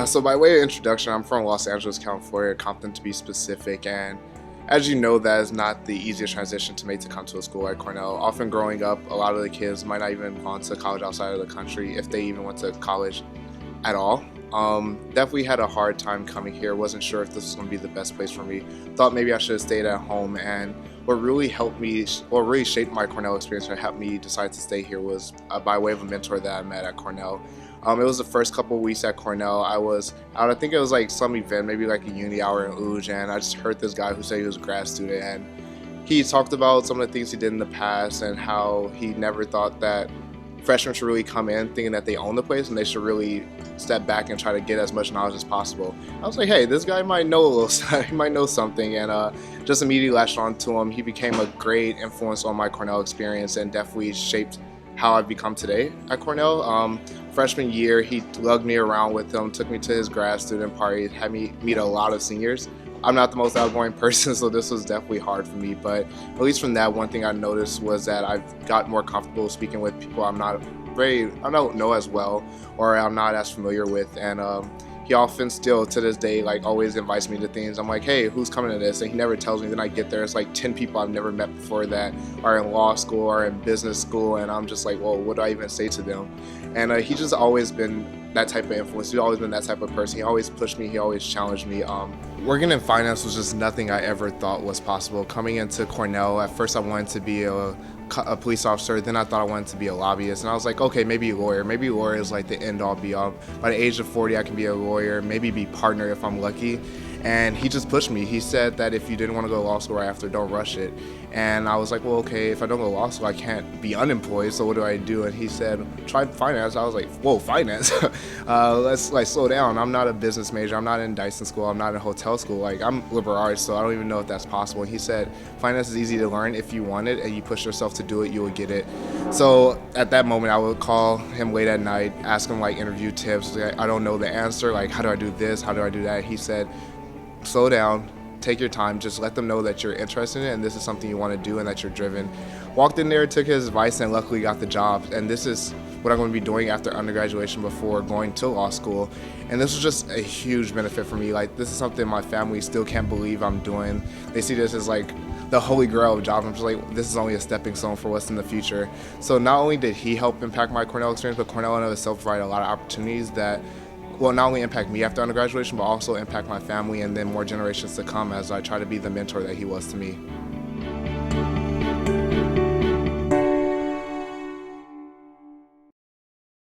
So by way of introduction, I'm from Los Angeles, California, Compton to be specific, and as you know, that is not the easiest transition to make to come to a school like Cornell. Often growing up, a lot of the kids might not even gone to college outside of the country if they even went to college at all. Definitely had a hard time coming here. Wasn't sure if this was going to be the best place for me. Thought maybe I should have stayed at home. And what really helped me, what really shaped my Cornell experience and helped me decide to stay here was by way of a mentor that I met at Cornell. It was the first couple of weeks at Cornell. I was out, I think it was like some event, maybe like a uni hour in Uj, and I just heard this guy who said he was a grad student, and he talked about some of the things he did in the past and how he never thought that freshmen should really come in thinking that they own the place and they should really step back and try to get as much knowledge as possible. I was like, hey, this guy might know a little, he might know something, and just immediately latched on to him. He became a great influence on my Cornell experience and definitely shaped how I've become today at Cornell. Freshman year, he lugged me around with him, took me to his grad student party, had me meet a lot of seniors. I'm not the most outgoing person, so this was definitely hard for me, but at least from that, one thing I noticed was that I've got more comfortable speaking with people I don't know as well, or I'm not as familiar with, and he often still to this day like always invites me to things. I'm like, hey, who's coming to this? And he never tells me. Then I get there, it's like 10 people I've never met before that are in law school or in business school, and I'm just like, well, what do I even say to them? And he's just always been that type of influence. He's always been that type of person. He always pushed me, he always challenged me. Working in finance was just nothing I ever thought was possible. Coming into Cornell, at first I wanted to be a police officer, then I thought I wanted to be a lobbyist, and I was like, okay, maybe a lawyer. Maybe a lawyer is like the end all be all. By the age of 40, I can be a lawyer, maybe be partner if I'm lucky. And he just pushed me. He said that if you didn't want to go to law school right after, don't rush it. And I was like, well, okay, if I don't go to law school, I can't be unemployed, so what do I do? And he said, try finance. I was like, whoa, finance? Let's like slow down. I'm not a business major. I'm not in Dyson school. I'm not in hotel school. Like, I'm liberal arts, so I don't even know if that's possible. And he said, finance is easy to learn. If you want it and you push yourself to do it, you will get it. So at that moment, I would call him late at night, ask him like interview tips. Like, I don't know the answer. Like, how do I do this? How do I do that? He said, slow down, take your time, just let them know that you're interested in it and this is something you want to do and that you're driven. Walked in there, took his advice, and luckily got the job. And this is what I'm going to be doing after undergraduation before going to law school. And this was just a huge benefit for me. Like, this is something my family still can't believe I'm doing. They see this as like the holy grail of jobs. I'm just like, this is only a stepping stone for what's in the future. So not only did he help impact my Cornell experience, but Cornell in and of itself provided a lot of opportunities that will not only impact me after undergraduation, but also impact my family and then more generations to come as I try to be the mentor that he was to me.